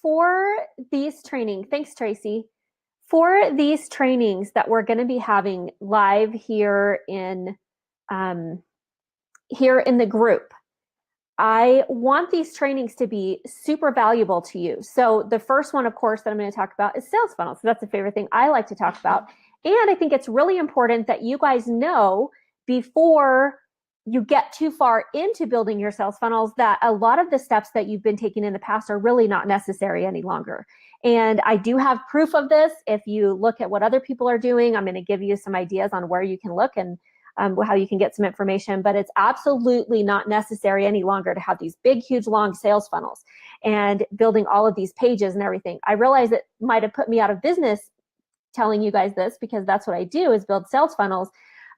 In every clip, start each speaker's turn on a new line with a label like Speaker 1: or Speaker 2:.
Speaker 1: for these training, thanks, Tracy. For these trainings that we're going to be having live here in the group, I want these trainings to be super valuable to you. So the first one, of course, that I'm going to talk about is sales funnels. So that's a favorite thing I like to talk about. And I think it's really important that you guys know before you get too far into building your sales funnels that a lot of the steps that you've been taking in the past are really not necessary any longer. And I do have proof of this. If you look at what other people are doing, I'm going to give you some ideas on where you can look and how you can get some information, but it's absolutely not necessary any longer to have these big, huge, long sales funnels and building all of these pages and everything. I realize it might have put me out of business telling you guys this because that's what I do is build sales funnels.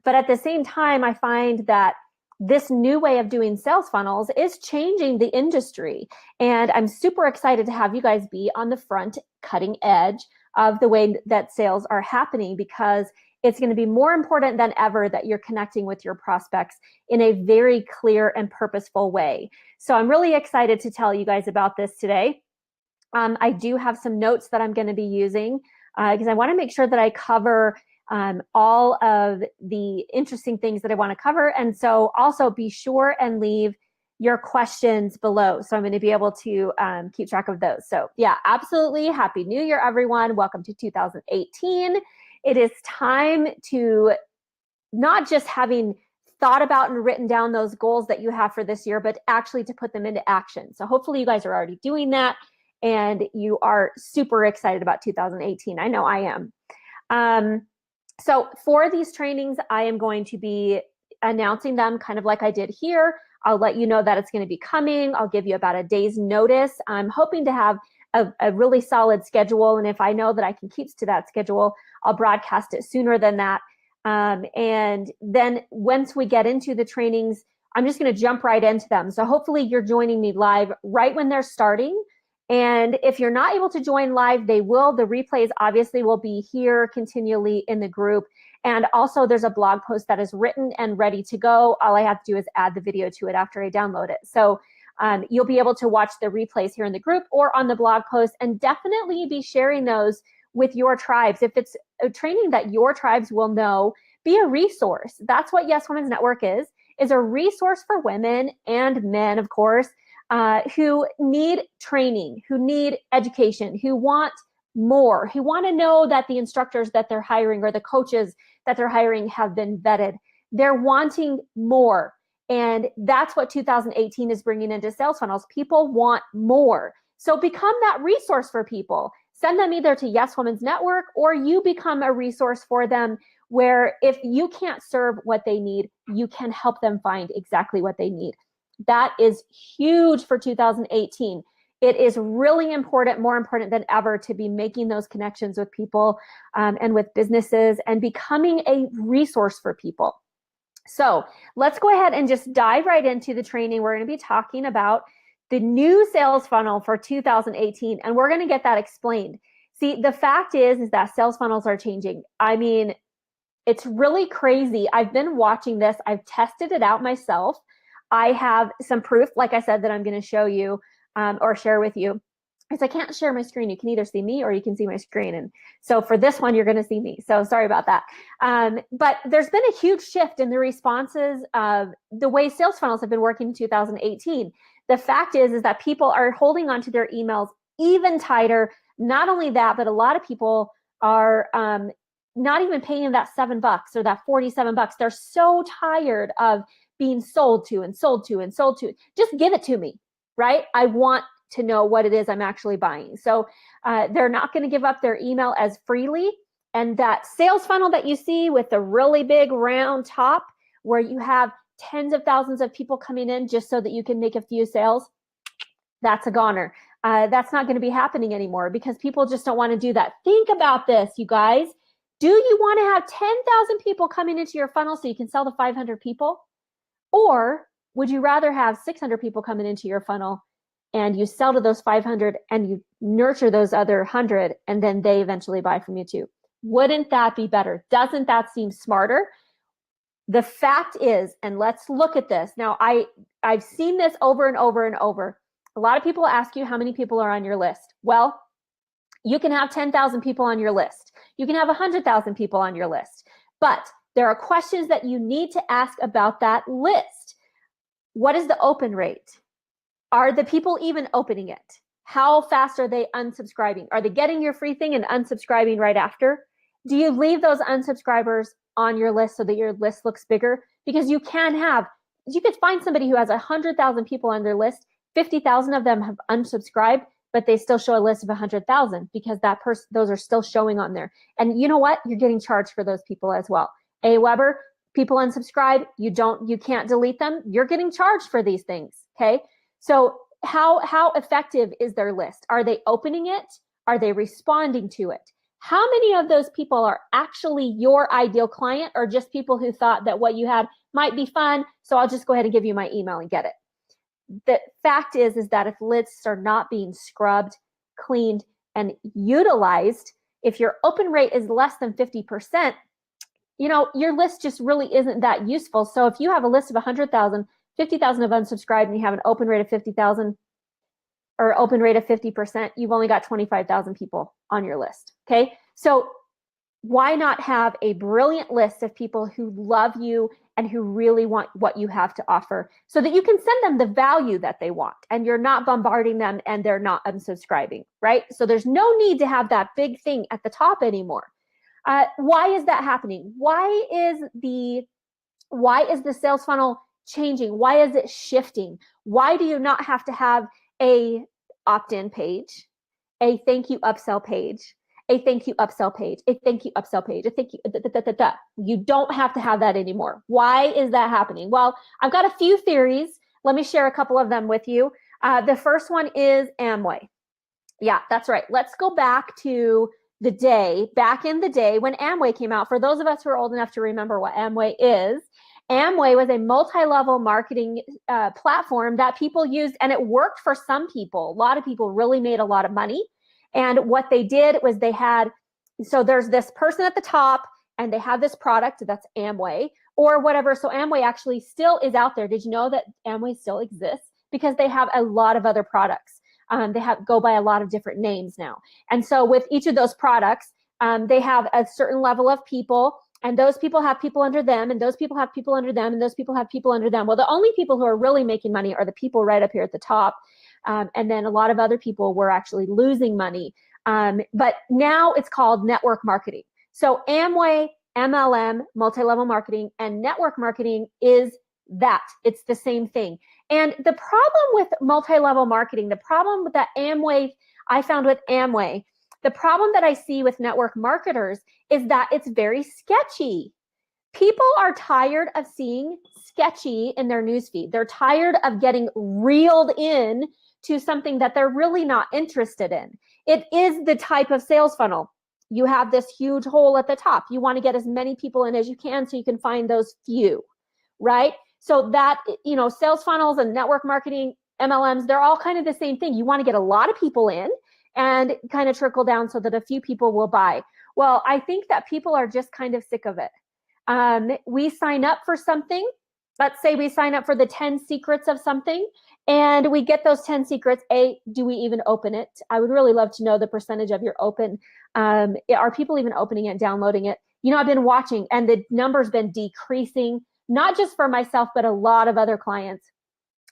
Speaker 1: But at the same time, I find that this new way of doing sales funnels is changing the industry. And I'm super excited to have you guys be on the front cutting edge of the way that sales are happening, because it's going to be more important than ever that you're connecting with your prospects in a very clear and purposeful way. So I'm really excited to tell you guys about this today. I do have some notes that I'm going to be using because I want to make sure that I cover all of the interesting things that I want to cover. And so also be sure and leave your questions below. So I'm going to be able to keep track of those. So yeah, absolutely. Happy New Year, everyone. Welcome to 2018. It is time to not just having thought about and written down those goals that you have for this year, but actually to put them into action. So hopefully you guys are already doing that and you are super excited about 2018. I know I am. So for these trainings, I am going to be announcing them kind of like I did here. I'll let you know that it's going to be coming. I'll give you about a day's notice. I'm hoping to have a really solid schedule. And if I know that I can keep to that schedule, I'll broadcast it sooner than that. And then once we get into the trainings, I'm just going to jump right into them. So hopefully you're joining me live right when they're starting. And if you're not able to join live, the replays obviously will be here continually in the group. And also there's a blog post that is written and ready to go. All I have to do is add the video to it after I download it. So you'll be able to watch the replays here in the group or on the blog post, and definitely be sharing those with your tribes. If it's a training that your tribes will know, be a resource. That's what Yes Women's Network is a resource for women and men, of course, who need training, who need education, who want more, who want to know that the instructors that they're hiring or the coaches that they're hiring have been vetted. They're wanting more. And that's what 2018 is bringing into sales funnels. People want more. So become that resource for people. Send them either to Yes Women's Network, or you become a resource for them where if you can't serve what they need, you can help them find exactly what they need. That is huge for 2018. It is really important, more important than ever, to be making those connections with people and with businesses and becoming a resource for people. So let's go ahead and just dive right into the training. We're going to be talking about the new sales funnel for 2018, and we're going to get that explained. See, the fact is that sales funnels are changing. I mean, it's really crazy. I've been watching this. I've tested it out myself. I have some proof, like I said, that I'm going to show you or share with you. Because I can't share my screen. You can either see me or you can see my screen. And so for this one, you're going to see me. So sorry about that. But there's been a huge shift in the responses of the way sales funnels have been working in 2018. The fact is that people are holding onto their emails even tighter. Not only that, but a lot of people are not even paying that $7 or that $47. They're so tired of being sold to and sold to and sold to. Just give it to me, right? I want to know what it is I'm actually buying. So they're not going to give up their email as freely. And that sales funnel that you see with the really big round top, where you have tens of thousands of people coming in just so that you can make a few sales, that's a goner. That's not going to be happening anymore because people just don't want to do that. Think about this, you guys. Do you want to have 10,000 people coming into your funnel so you can sell to 500 people? Or would you rather have 600 people coming into your funnel and you sell to those 500 and you nurture those other 100 and then they eventually buy from you too? Wouldn't that be better? Doesn't that seem smarter? The fact is, and let's look at this. Now, I've seen this over and over and over. A lot of people ask you how many people are on your list. Well, you can have 10,000 people on your list. You can have 100,000 people on your list. But there are questions that you need to ask about that list. What is the open rate? Are the people even opening it? How fast are they unsubscribing? Are they getting your free thing and unsubscribing right after? Do you leave those unsubscribers on your list so that your list looks bigger? Because you could find somebody who has 100,000 people on their list, 50,000 of them have unsubscribed, but they still show a list of 100,000 because those are still showing on there. And you know what? You're getting charged for those people as well. Aweber, people unsubscribe, you can't delete them. You're getting charged for these things. Okay. So how effective is their list? Are they opening it? Are they responding to it? How many of those people are actually your ideal client, or just people who thought that what you had might be fun, so I'll just go ahead and give you my email and get it? The fact is that if lists are not being scrubbed, cleaned, and utilized, if your open rate is less than 50%, your list just really isn't that useful. So if you have a list of 100,000, 50,000 have unsubscribed, and you have an open rate of 50,000 or open rate of 50%, you've only got 25,000 people on your list. Okay. So why not have a brilliant list of people who love you and who really want what you have to offer, so that you can send them the value that they want and you're not bombarding them and they're not unsubscribing, right? So there's no need to have that big thing at the top anymore. Why is that happening? Why is the sales funnel changing? Why is it shifting? Why do you not have to have a opt-in page, a thank you upsell page, a thank you upsell page, a thank you upsell page, a thank you, You don't have to have that anymore. Why is that happening? Well, I've got a few theories. Let me share a couple of them with you. The first one is Amway. Yeah, that's right. Let's go back to back in the day when Amway came out. For those of us who are old enough to remember what Amway is, Amway was a multi-level marketing platform that people used, and it worked for some people. A lot of people really made a lot of money. And what they did was so there's this person at the top, and they have this product that's Amway or whatever. So Amway actually still is out there. Did you know that Amway still exists? Because they have a lot of other products. They go by a lot of different names now. And so with each of those products, they have a certain level of people, and those people have people under them, and those people have people under them, and those people have people under them. Well, the only people who are really making money are the people right up here at the top. And then a lot of other people were actually losing money. But now it's called network marketing. So Amway, MLM, multi-level marketing, and network marketing is that. It's the same thing. And the problem with multi-level marketing, the problem with I found with Amway, the problem that I see with network marketers is that it's very sketchy. People are tired of seeing sketchy in their newsfeed. They're tired of getting reeled in to something that they're really not interested in. It is the type of sales funnel. You have this huge hole at the top. You want to get as many people in as you can so you can find those few, right? So that, sales funnels and network marketing, MLMs, they're all kind of the same thing. You want to get a lot of people in and kind of trickle down so that a few people will buy. Well, I think that people are just kind of sick of it. We sign up for something. Let's say we sign up for the 10 secrets of something, and we get those 10 secrets. Do we even open it? I would really love to know the percentage of your open. Are people even opening it, downloading it? I've been watching, and the number's been decreasing, not just for myself, but a lot of other clients.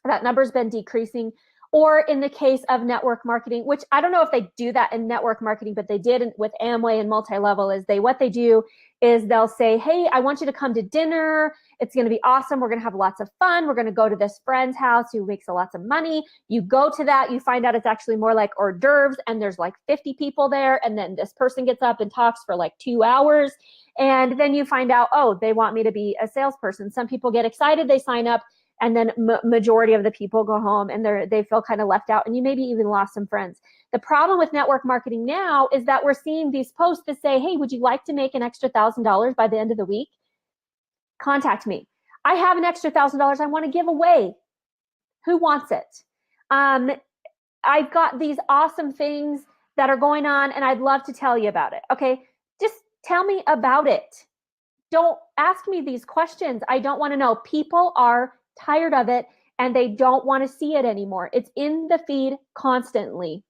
Speaker 1: That number's been decreasing. Or in the case of network marketing, which I don't know if they do that in network marketing, but they did with Amway and multi-level, what they do is they'll say, hey, I want you to come to dinner. It's going to be awesome. We're going to have lots of fun. We're going to go to this friend's house who makes lots of money. You go to that, you find out it's actually more like hors d'oeuvres, and there's like 50 people there. And then this person gets up and talks for like 2 hours. And then you find out, oh, they want me to be a salesperson. Some people get excited, they sign up, and then majority of the people go home and they feel kind of left out, and you maybe even lost some friends. The problem with network marketing now is that we're seeing these posts that say, hey, would you like to make an extra $1,000 by the end of the week? Contact me. I have an extra $1,000 I want to give away. Who wants it? I've got these awesome things that are going on, and I'd love to tell you about it. Okay, just tell me about it. Don't ask me these questions. I don't want to know. People are tired of it, and they don't want to see it anymore. It's in the feed constantly.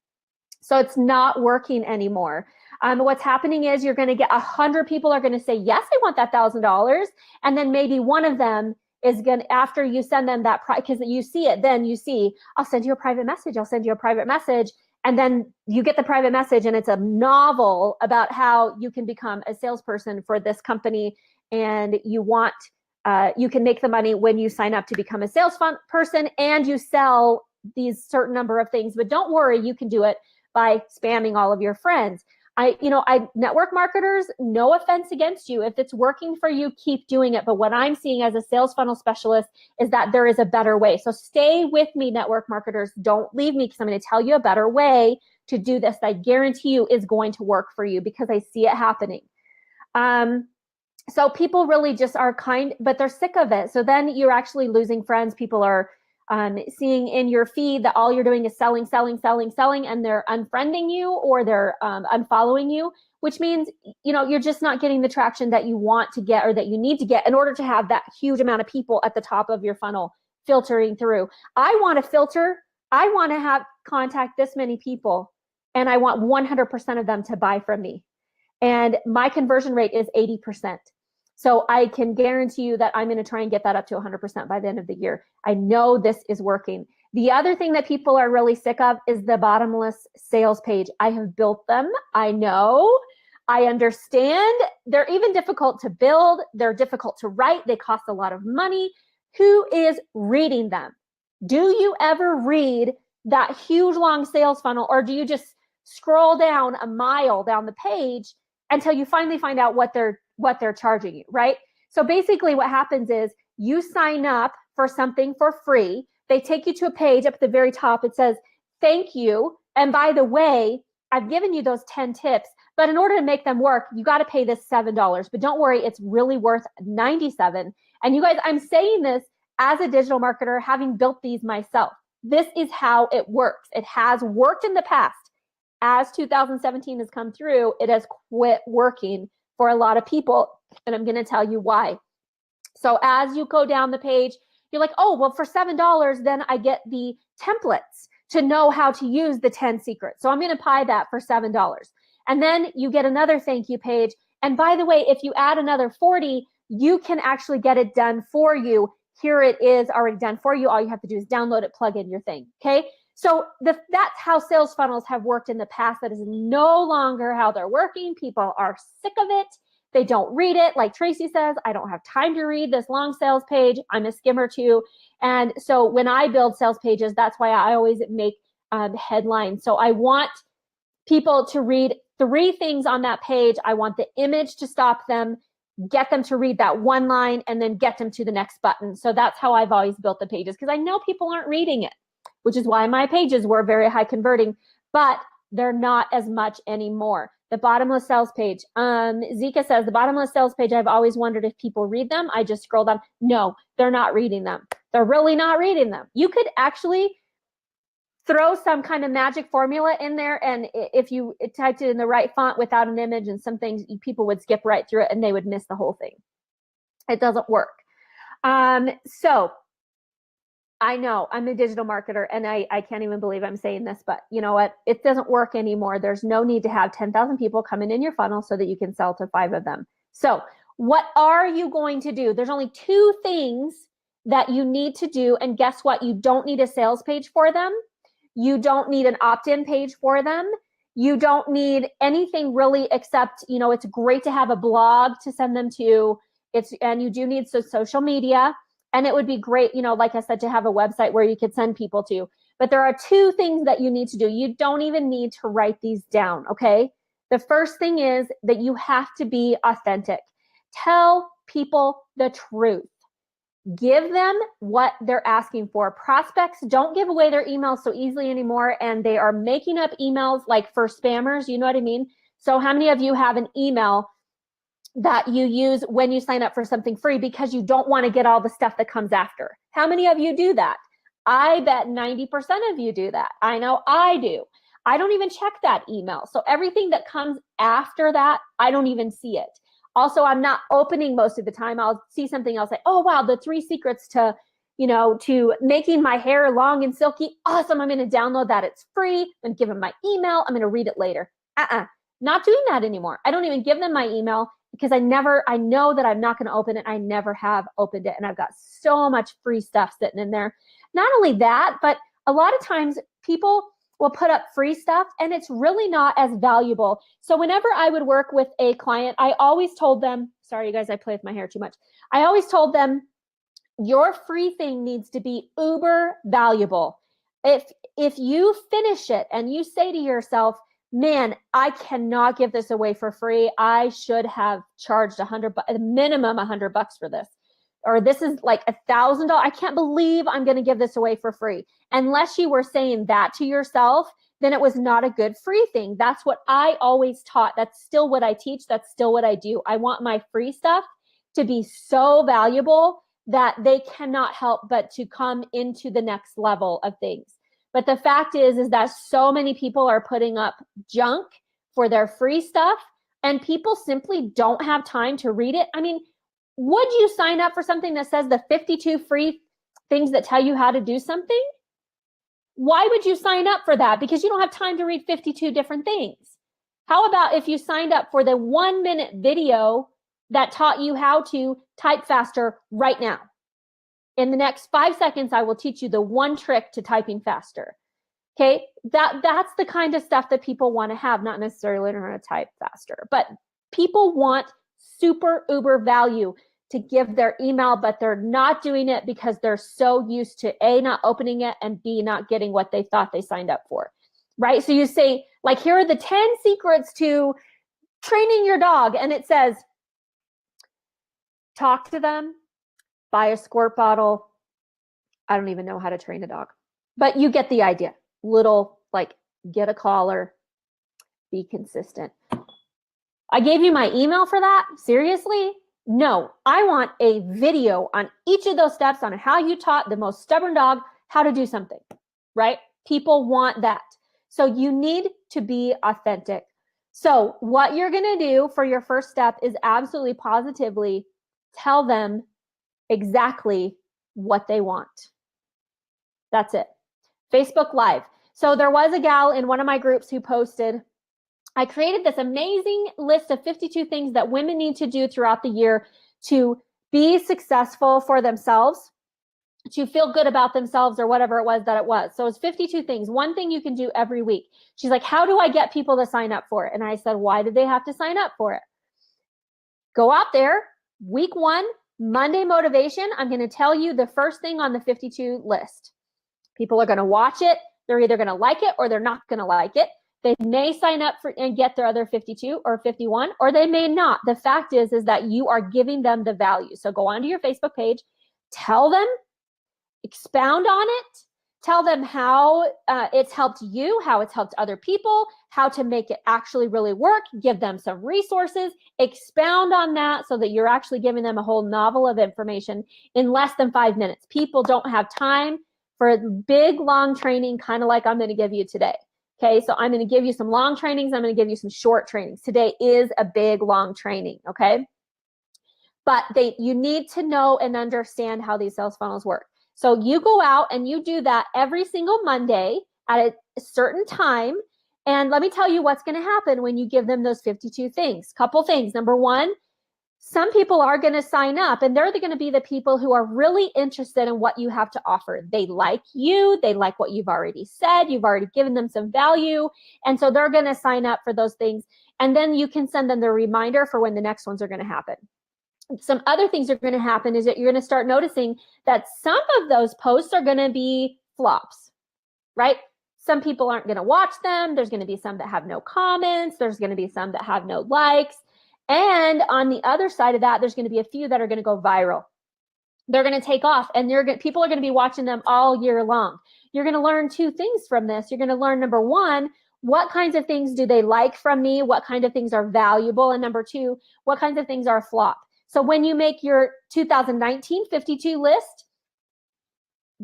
Speaker 1: So it's not working anymore. What's happening is you're going to get 100 people are going to say, yes, I want that $1,000. And then maybe one of them is going to, after you send them that, because you see it, then you see, I'll send you a private message. I'll send you a private message. And then you get the private message and it's a novel about how you can become a salesperson for this company. And you want, you can make the money when you sign up to become a sales person and you sell these certain number of things. But don't worry, you can do it by spamming all of your friends. Network marketers, no offense against you. If it's working for you, keep doing it. But what I'm seeing as a sales funnel specialist is that there is a better way. So stay with me, network marketers. Don't leave me, because I'm going to tell you a better way to do this that I guarantee you is going to work for you, because I see it happening. So people really just are but they're sick of it. So then you're actually losing friends. People are seeing in your feed that all you're doing is selling, and they're unfriending you or they're unfollowing you, which means, you're just not getting the traction that you want to get or that you need to get in order to have that huge amount of people at the top of your funnel filtering through. I want to filter. I want to have contact this many people, and I want 100% of them to buy from me. And my conversion rate is 80%. So I can guarantee you that I'm going to try and get that up to 100% by the end of the year. I know this is working. The other thing that people are really sick of is the bottomless sales page. I have built them. I know. I understand. They're even difficult to build. They're difficult to write. They cost a lot of money. Who is reading them? Do you ever read that huge long sales funnel, or do you just scroll down a mile down the page until you finally find out what they're charging you, right? So basically what happens is you sign up for something for free. They take you to a page up at the very top. It says, thank you. And by the way, I've given you those 10 tips, but in order to make them work, you got to pay this $7. But don't worry, it's really worth $97. And you guys, I'm saying this as a digital marketer, having built these myself. This is how it works. It has worked in the past. As 2017 has come through, it has quit working for a lot of people. And I'm going to tell you why. So as you go down the page, you're like, oh, well, for $7, then I get the templates to know how to use the 10 secrets. So I'm going to buy that for $7. And then you get another thank you page. And by the way, if you add another 40, you can actually get it done for you. Here it is already done for you. All you have to do is download it, plug in your thing. Okay. So that's how sales funnels have worked in the past. That is no longer how they're working. People are sick of it. They don't read it. Like Tracy says, I don't have time to read this long sales page. I'm a skimmer too. And so when I build sales pages, that's why I always make headlines. So I want people to read 3 things on that page. I want the image to stop them, get them to read that one line, and then get them to the next button. So that's how I've always built the pages, because I know people aren't reading it, which is why my pages were very high converting, but they're not as much anymore. The bottomless sales page. Zika says, the bottomless sales page, I've always wondered if people read them. I just scroll down. No, they're not reading them. They're really not reading them. You could actually throw some kind of magic formula in there, and if you typed it in the right font without an image and some things, people would skip right through it and they would miss the whole thing. It doesn't work. So I know I'm a digital marketer, and I can't even believe I'm saying this, but you know what? It doesn't work anymore. There's no need to have 10,000 people coming in your funnel so that you can sell to 5 of them. So what are you going to do? There's only 2 things that you need to do. And guess what? You don't need a sales page for them. You don't need an opt-in page for them. You don't need anything really except, it's great to have a blog to send them to. And you do need social media. And it would be great, like I said, to have a website where you could send people to. But there are 2 things that you need to do. You don't even need to write these down, okay? The first thing is that you have to be authentic. Tell people the truth. Give them what they're asking for. Prospects don't give away their emails so easily anymore, and they are making up emails like for spammers, you know what I mean? So how many of you have an email that you use when you sign up for something free because you don't want to get all the stuff that comes after? How many of you do that? I bet 90% of you do that. I know I do. I don't even check that email. So everything that comes after that, I don't even see it. Also, I'm not opening most of the time. I'll see something else like, oh, wow, the 3 secrets to, to making my hair long and silky. Awesome. I'm going to download that. It's free. I'm going to give them my email. I'm going to read it later. Not doing that anymore. I don't even give them my email because I know that I'm not going to open it. I never have opened it. And I've got so much free stuff sitting in there. Not only that, but a lot of times people will put up free stuff and it's really not as valuable. So whenever I would work with a client, I always told them, sorry, you guys, I play with my hair too much. I always told them, your free thing needs to be uber valuable. If you finish it and you say to yourself, man, I cannot give this away for free. I should have charged a minimum $100 for this. Or this is like $1,000. I can't believe I'm going to give this away for free. Unless you were saying that to yourself, then it was not a good free thing. That's what I always taught. That's still what I teach. That's still what I do. I want my free stuff to be so valuable that they cannot help but to come into the next level of things. But the fact is that so many people are putting up junk for their free stuff and people simply don't have time to read it. I mean, would you sign up for something that says the 52 free things that tell you how to do something? Why would you sign up for that? Because you don't have time to read 52 different things. How about if you signed up for the 1-minute video that taught you how to type faster right now? In the next 5 seconds, I will teach you the one trick to typing faster. Okay, that's the kind of stuff that people want to have, not necessarily learn how to type faster, but people want super uber value to give their email, but they're not doing it because they're so used to A, not opening it, and B, not getting what they thought they signed up for, right? So you say, like, here are the 10 secrets to training your dog, and it says, talk to them, buy a squirt bottle. I don't even know how to train a dog, but you get the idea. Little, like, get a collar, be consistent. I gave you my email for that? Seriously? No, I want a video on each of those steps on how you taught the most stubborn dog how to do something, right? People want that. So you need to be authentic. So what you're going to do for your first step is absolutely positively tell them exactly what they want. That's it. Facebook Live. So there was a gal in one of my groups who posted, I created this amazing list of 52 things that women need to do throughout the year to be successful for themselves, to feel good about themselves, or whatever it was that it was. So it's 52 things, one thing you can do every week. She's like, how do I get people to sign up for it? And I said, why did they have to sign up for it? Go out there, week 1, Monday motivation. I'm going to tell you the first thing on the 52 list. People are going to watch it. They're either going to like it or they're not going to like it. They may sign up for and get their other 52 or 51, or they may not. The fact is that you are giving them the value. So go onto your Facebook page, tell them, expound on it, tell them how it's helped you, how it's helped other people, how to make it actually really work, give them some resources, expound on that so that you're actually giving them a whole novel of information in less than 5 minutes. People don't have time for big, long training, kind of like I'm going to give you today. Okay, so I'm going to give you some long trainings. I'm going to give you some short trainings. Today is a big, long training, okay? But you need to know and understand how these sales funnels work. So you go out and you do that every single Monday at a certain time. And let me tell you what's going to happen when you give them those 52 things. Couple things. Number one, some people are going to sign up, and they're going to be the people who are really interested in what you have to offer. They like you. They like what you've already said. You've already given them some value. And so they're going to sign up for those things. And then you can send them the reminder for when the next ones are going to happen. Some other things are going to happen is that you're going to start noticing that some of those posts are going to be flops, right? Some people aren't going to watch them. There's going to be some that have no comments. There's going to be some that have no likes. And on the other side of that, there's going to be a few that are going to go viral. They're going to take off, and people are going to be watching them all year long. You're going to learn 2 things from this. You're going to learn, number 1, what kinds of things do they like from me? What kind of things are valuable? And number 2, what kinds of things are a flop? So when you make your 2019 52 list,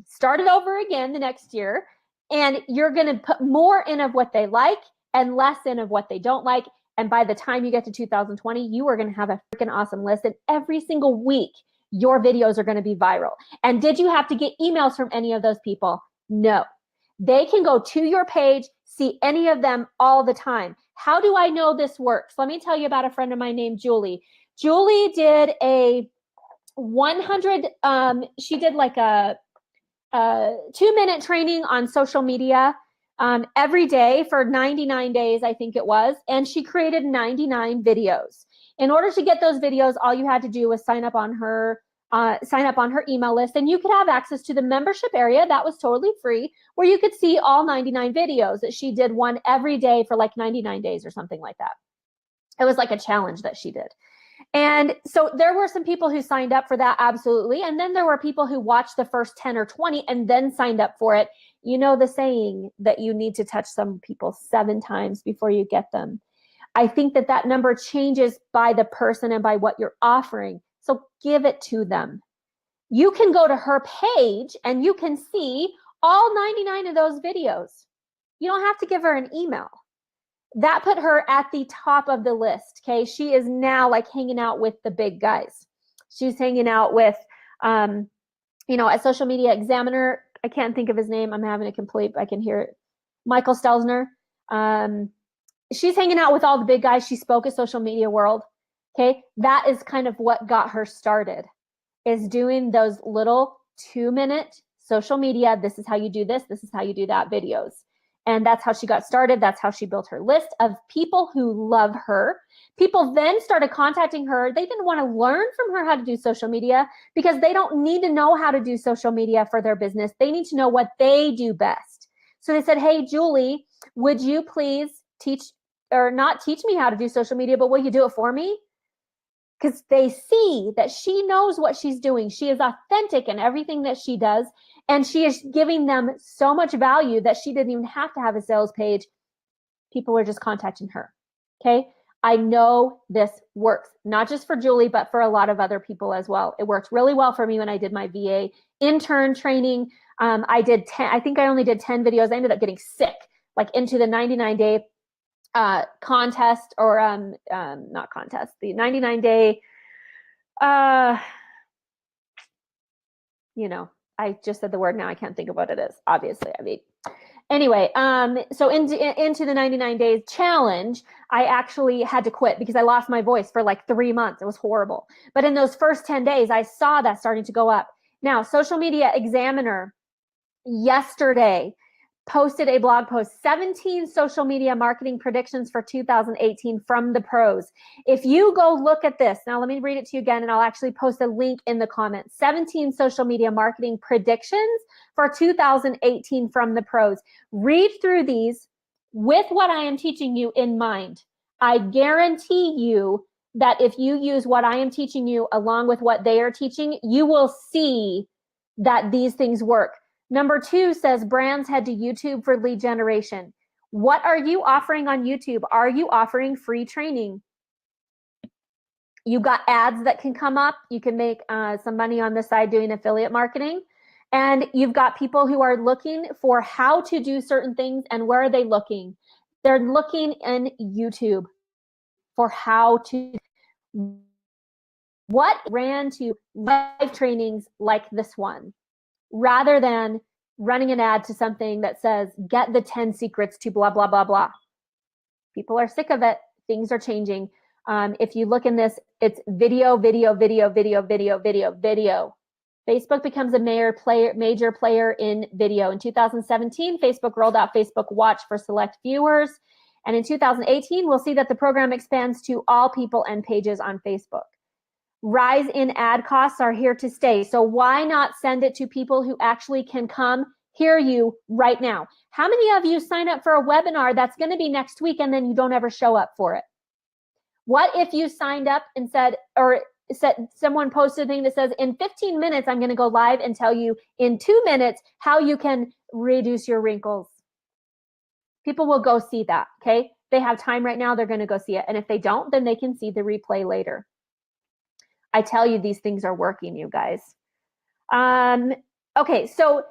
Speaker 1: start it over again the next year, and you're going to put more in of what they like and less in of what they don't like. And by the time you get to 2020, you are going to have a freaking awesome list. And every single week, your videos are going to be viral. And did you have to get emails from any of those people? No. They can go to your page, see any of them all the time. How do I know this works? Let me tell you about a friend of mine named Julie. Julie did a 100, she did like a 2-minute training on social media every day for 99 days, I think it was. And she created 99 videos. In order to get those videos, all you had to do was sign up on her email list, and you could have access to the membership area that was totally free, where you could see all 99 videos that she did, one every day for like 99 days or something like that. It was like a challenge that she did. And so there were some people who signed up for that, absolutely. And then there were people who watched the first 10 or 20 and then signed up for it. You know the saying that you need to touch some people 7 times before you get them. I think that that number changes by the person and by what you're offering. So give it to them. You can go to her page and you can see all 99 of those videos. You don't have to give her an email. That put her at the top of the list. Okay. She is now like hanging out with the big guys. She's hanging out with, a Social Media Examiner. I can't think of his name. I'm having a complete, I can hear it. Michael Stelzner. She's hanging out with all the big guys. She spoke at Social Media World. Okay. That is kind of what got her started, is doing those little 2-minute social media. This is how you do this. This is how you do that videos. And that's how she got started. That's how she built her list of people who love her. People then started contacting her. They didn't want to learn from her how to do social media because they don't need to know how to do social media for their business. They need to know what they do best. So they said, hey, Julie, would you please teach, or not teach me how to do social media, but will you do it for me? Because they see that she knows what she's doing. She is authentic in everything that she does. And she is giving them so much value that she didn't even have to have a sales page. People are just contacting her. Okay. I know this works, not just for Julie, but for a lot of other people as well. It worked really well for me when I did my VA intern training. I think I only did 10 videos. I ended up getting sick, like into the 99-day contest, or not contest, the 99-day, I just said the word, now I can't think of what it is, obviously. Anyway, so into the 99 days challenge, I actually had to quit because I lost my voice for like 3 months. It was horrible. But in those first 10 days, I saw that starting to go up. Now, Social Media Examiner yesterday posted a blog post, 17 social media marketing predictions for 2018 from the pros. If you go look at this, now let me read it to you again, and I'll actually post a link in the comments. 17 social media marketing predictions for 2018 from the pros. Read through these with what I am teaching you in mind. I guarantee you that if you use what I am teaching you along with what they are teaching, you will see that these things work. Number 2 says brands head to YouTube for lead generation. What are you offering on YouTube? Are you offering free training? You got ads that can come up. You can make some money on the side doing affiliate marketing. And you've got people who are looking for how to do certain things. And where are they looking? They're looking in YouTube for how to. What ran to live trainings like this one, rather than running an ad to something that says, get the 10 secrets to blah, blah, blah, blah. People are sick of it. Things are changing. If you look in this, it's video, video, video, video, video, video, video. Facebook becomes a major player in video. In 2017, Facebook rolled out Facebook Watch for select viewers. And in 2018, we'll see that the program expands to all people and pages on Facebook. Rise in ad costs are here to stay. So why not send it to people who actually can come hear you right now? How many of you sign up for a webinar that's going to be next week and then you don't ever show up for it? What if you signed up and said, someone posted a thing that says, in 15 minutes, I'm going to go live and tell you in 2 minutes how you can reduce your wrinkles. People will go see that, okay? They have time right now, they're going to go see it. And if they don't, then they can see the replay later. I tell you, these things are working, you guys. Okay, so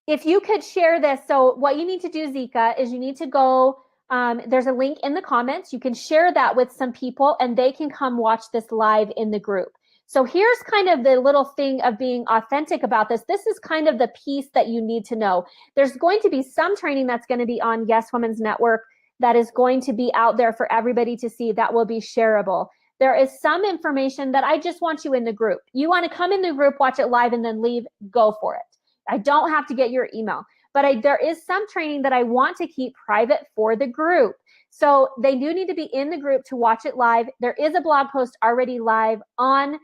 Speaker 1: if you could share this. So what you need to do, Zika, is you need to go, there's a link in the comments. You can share that with some people and they can come watch this live in the group. So here's kind of the little thing of being authentic about this. This is kind of the piece that you need to know. There's going to be some training that's going to be on Yes Women's Network that is going to be out there for everybody to see, that will be shareable. There is some information that I just want you in the group. You want to come in the group, watch it live, and then leave, go for it. I don't have to get your email. But there is some training that I want to keep private for the group. So they do need to be in the group to watch it live. There is a blog post already live on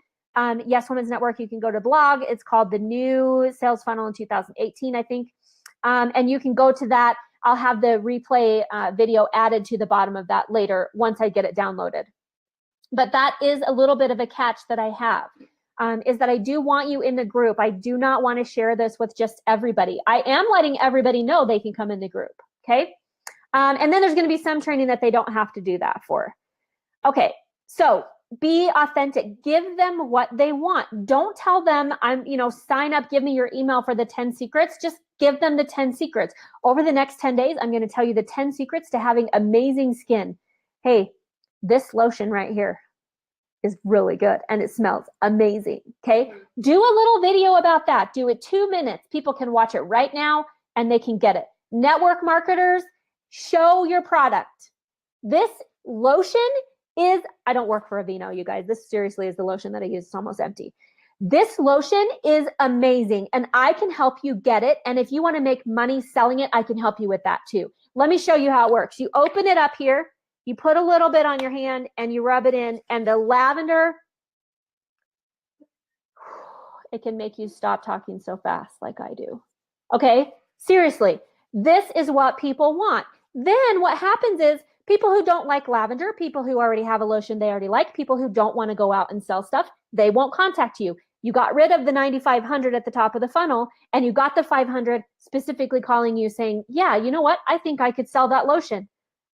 Speaker 1: Yes Women's Network. You can go to blog. It's called The New Sales Funnel in 2018, I think. And you can go to that. I'll have the replay video added to the bottom of that later once I get it downloaded. But that is a little bit of a catch that I have. Is that I do want you in the group. I do not want to share this with just everybody. I am letting everybody know they can come in the group, okay? And then there's going to be some training that they don't have to do that for. Okay, so be authentic. Give them what they want. Don't tell them, sign up, give me your email for the 10 secrets. Just give them the 10 secrets. Over the next 10 days, I'm going to tell you the 10 secrets to having amazing skin. Hey, this lotion right here is really good and it smells amazing. Okay. Do a little video about that. Do it 2 minutes. People can watch it right now and they can get it. Network marketers, show your product. This lotion is, I don't work for Aveeno, you guys. This seriously is the lotion that I use. It's almost empty. This lotion is amazing and I can help you get it. And if you want to make money selling it, I can help you with that too. Let me show you how it works. You open it up here. You put a little bit on your hand and you rub it in, and the lavender, it can make you stop talking so fast like I do. Okay, seriously, this is what people want. Then what happens is people who don't like lavender, people who already have a lotion they already like, people who don't want to go out and sell stuff, they won't contact you. You got rid of the 9,500 at the top of the funnel and you got the 500 specifically calling you saying, yeah, you know what? I think I could sell that lotion.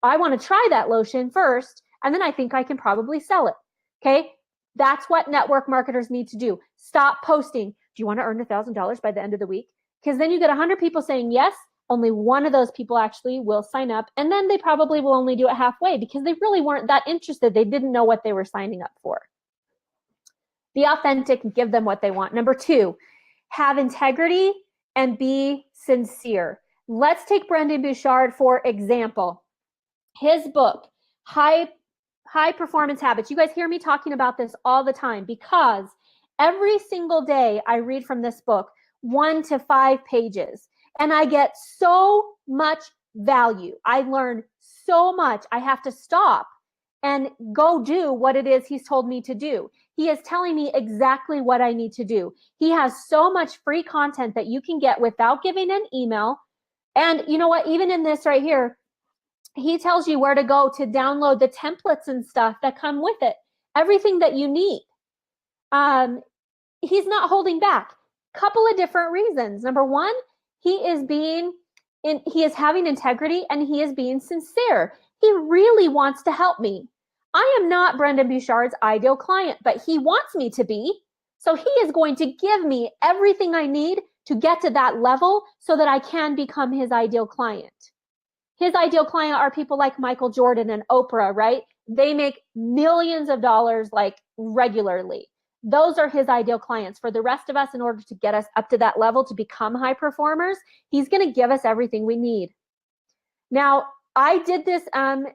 Speaker 1: I want to try that lotion first, and then I think I can probably sell it. Okay. That's what network marketers need to do. Stop posting. Do you want to earn $1,000 by the end of the week? Because then you get 100 people saying yes. Only one of those people actually will sign up. And then they probably will only do it halfway because they really weren't that interested. They didn't know what they were signing up for. Be authentic and give them what they want. Number 2, have integrity and be sincere. Let's take Brendon Burchard for example. His book, High Performance Habits. You guys hear me talking about this all the time because every single day I read from this book 1 to 5 pages and I get so much value. I learn so much. I have to stop and go do what it is he's told me to do. He is telling me exactly what I need to do. He has so much free content that you can get without giving an email. And you know what? Even in this right here, he tells you where to go to download the templates and stuff that come with it. Everything that you need. He's not holding back. Couple of different reasons. Number 1, he is having integrity and he is being sincere. He really wants to help me. I am not Brendon Burchard's ideal client, but he wants me to be. So he is going to give me everything I need to get to that level so that I can become his ideal client. His ideal client are people like Michael Jordan and Oprah, right? They make millions of dollars like regularly. Those are his ideal clients. For the rest of us, in order to get us up to that level to become high performers, he's going to give us everything we need. Now, I did this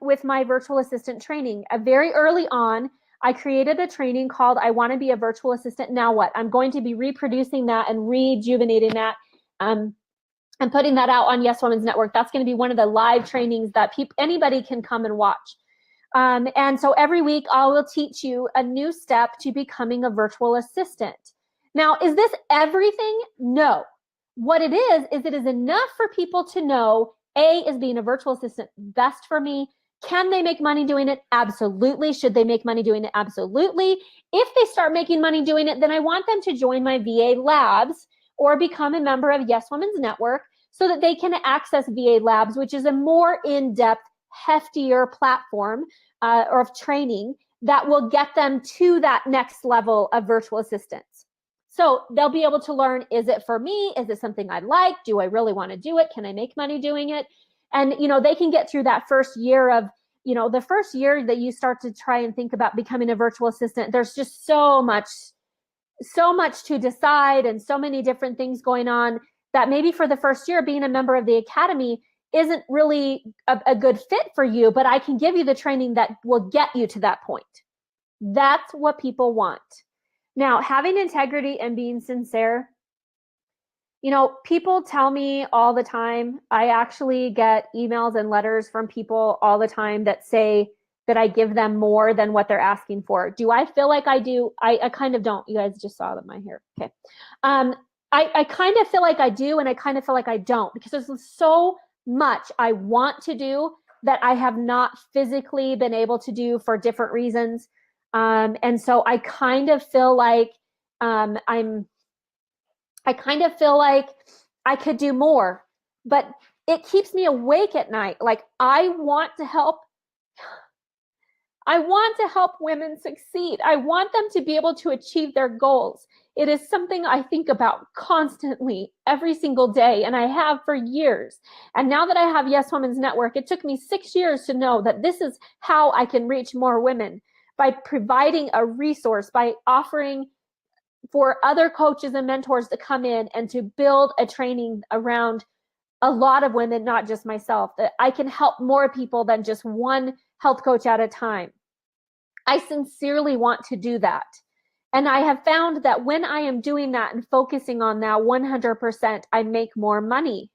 Speaker 1: with my virtual assistant training. Very early on, I created a training called I Want to Be a Virtual Assistant Now What? I'm going to be reproducing that and rejuvenating that. And putting that out on Yes Women's Network. That's going to be one of the live trainings that anybody can come and watch. And so every week I will teach you a new step to becoming a virtual assistant. Now, is this everything? No. What it is it is enough for people to know, A, is being a virtual assistant best for me? Can they make money doing it? Absolutely. Should they make money doing it? Absolutely. If they start making money doing it, then I want them to join my VA Labs or become a member of Yes Women's Network so that they can access VA Labs, which is a more in-depth, heftier platform or of training that will get them to that next level of virtual assistance. So they'll be able to learn, is it for me? Is it something I like? Do I really want to do it? Can I make money doing it? And, they can get through that first year of, the first year that you start to try and think about becoming a virtual assistant, there's just so much so much to decide and so many different things going on that maybe for the first year being a member of the academy isn't really a good fit for you, but I can give you the training that will get you to that point. That's what people want. Now, having integrity and being sincere, people tell me all the time. I actually get emails and letters from people all the time that say that I give them more than what they're asking for. Do I feel like I do? I kind of don't. You guys just saw my hair. Okay. I kind of feel like I do, and I kind of feel like I don't, because there's so much I want to do that I have not physically been able to do for different reasons. And so I kind of feel like I kind of feel like I could do more, but it keeps me awake at night. Like I want to help women succeed. I want them to be able to achieve their goals. It is something I think about constantly every single day, and I have for years. And now that I have Yes Women's Network, it took me 6 years to know that this is how I can reach more women, by providing a resource, by offering for other coaches and mentors to come in and to build a training around a lot of women, not just myself, that I can help more people than just one health coach at a time. I sincerely want to do that. And I have found that when I am doing that and focusing on that 100%, I make more money.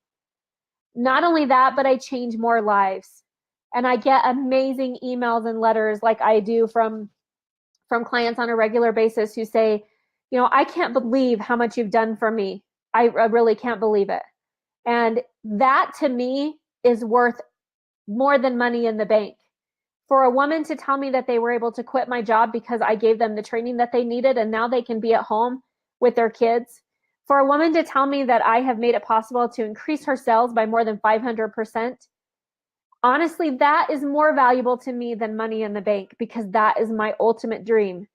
Speaker 1: Not only that, but I change more lives. And I get amazing emails and letters like I do from clients on a regular basis who say, I can't believe how much you've done for me. I really can't believe it. And that to me is worth more than money in the bank. For a woman to tell me that they were able to quit my job because I gave them the training that they needed and now they can be at home with their kids. For a woman to tell me that I have made it possible to increase her sales by more than 500%, honestly, that is more valuable to me than money in the bank, because that is my ultimate dream.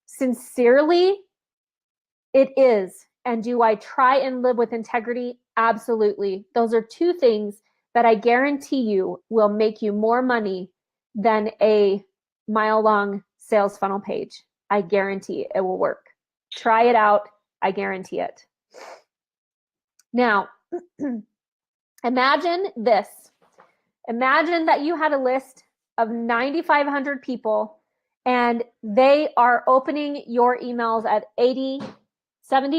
Speaker 1: Sincerely, it is. And do I try and live with integrity? Absolutely. Those are two things that I guarantee you will make you more money than a mile-long sales funnel page. I guarantee it will work. Try it out. I guarantee it. Now, imagine this. Imagine that you had a list of 9,500 people and they are opening your emails at 70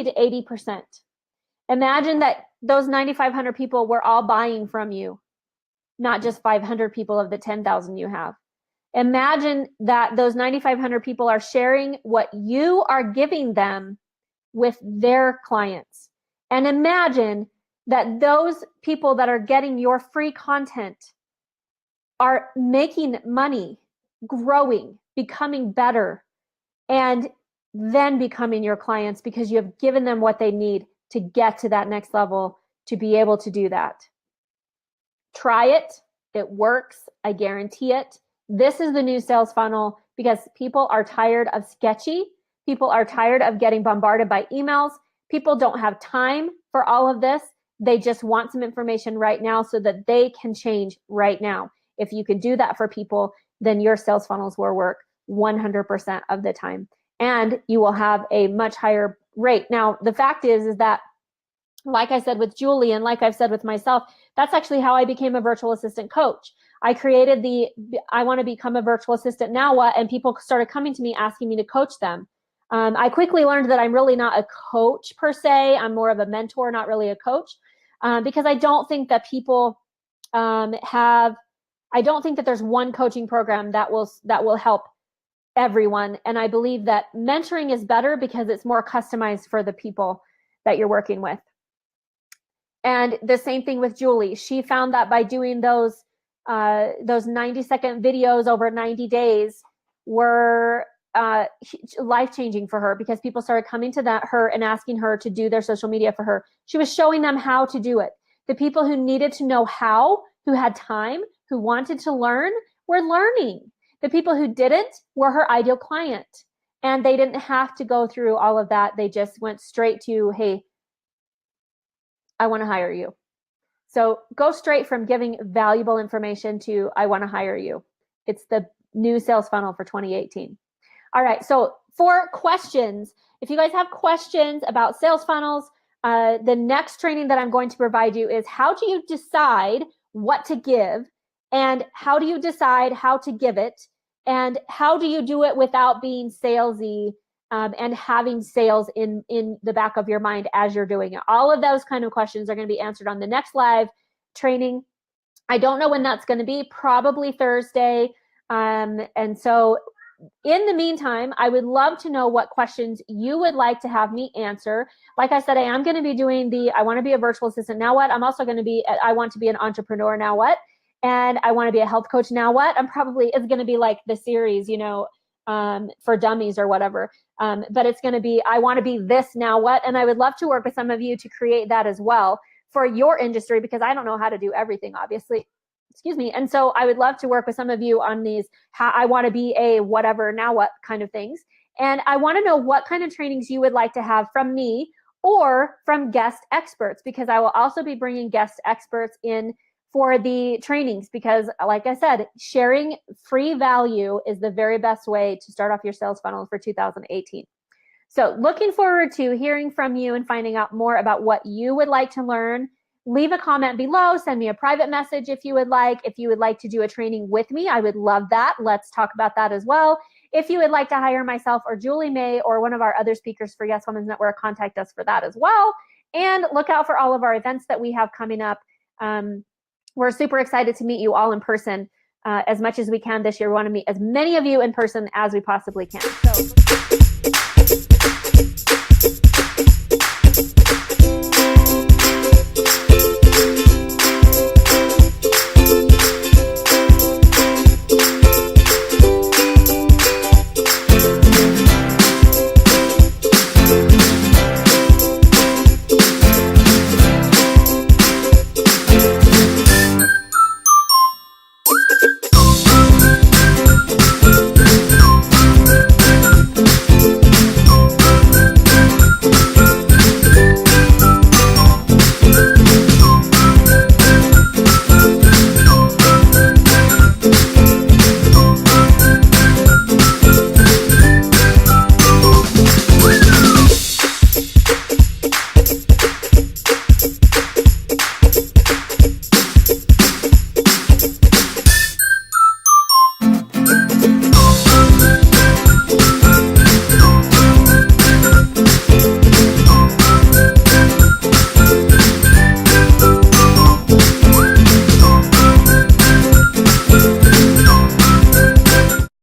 Speaker 1: to 80%. Imagine that those 9,500 people were all buying from you, not just 500 people of the 10,000 you have. Imagine that those 9,500 people are sharing what you are giving them with their clients. And imagine that those people that are getting your free content are making money, growing, becoming better, and then becoming your clients because you have given them what they need to get to that next level to be able to do that. Try it. It works. I guarantee it. This is the new sales funnel because people are tired of sketchy. People are tired of getting bombarded by emails. People don't have time for all of this. They just want some information right now so that they can change right now. If you can do that for people, then your sales funnels will work 100% of the time. And you will have a much higher rate. Now, the fact is that, like I said with Julie, and like I've said with myself, that's actually how I became a virtual assistant coach. I created I want to become a virtual assistant now what, and people started coming to me asking me to coach them. I quickly learned that I'm really not a coach per se. I'm more of a mentor, not really a coach, because I don't think that people I don't think that there's one coaching program that will help everyone. And I believe that mentoring is better because it's more customized for the people that you're working with. And the same thing with Julie. She found that by doing those 90-second videos over 90 days were life-changing for her, because people started coming to her and asking her to do their social media for her. She was showing them how to do it. The people who needed to know how, who had time, who wanted to learn, were learning. The people who didn't were her ideal client. And they didn't have to go through all of that. They just went straight to, hey, I want to hire you. So go straight from giving valuable information to, I want to hire you. It's the new sales funnel for 2018. All right. So for questions, if you guys have questions about sales funnels, the next training that I'm going to provide you is how do you decide what to give, and how do you decide how to give it, and how do you do it without being salesy, and having sales in the back of your mind as you're doing it. All of those kind of questions are going to be answered on the next live training. I don't know when that's going to be, probably Thursday. And so in the meantime, I would love to know what questions you would like to have me answer. Like I said, I am going to be doing I want to be a virtual assistant. Now what? I'm also going to be, I want to be an entrepreneur. Now what? And I want to be a health coach. Now what? It's going to be like the series, for dummies or whatever. But it's going to be, I want to be this now what? And I would love to work with some of you to create that as well for your industry, because I don't know how to do everything, obviously. Excuse me. And so I would love to work with some of you on these, how I want to be a whatever, now what kind of things. And I want to know what kind of trainings you would like to have from me or from guest experts, because I will also be bringing guest experts in for the trainings, because like I said, sharing free value is the very best way to start off your sales funnel for 2018. So looking forward to hearing from you and finding out more about what you would like to learn. Leave a comment below, send me a private message if you would like. If you would like to do a training with me, I would love that. Let's talk about that as well. If you would like to hire myself or Julie May or one of our other speakers for Yes Women's Network, contact us for that as well. And look out for all of our events that we have coming up. We're super excited to meet you all in person as much as we can this year. We want to meet as many of you in person as we possibly can. So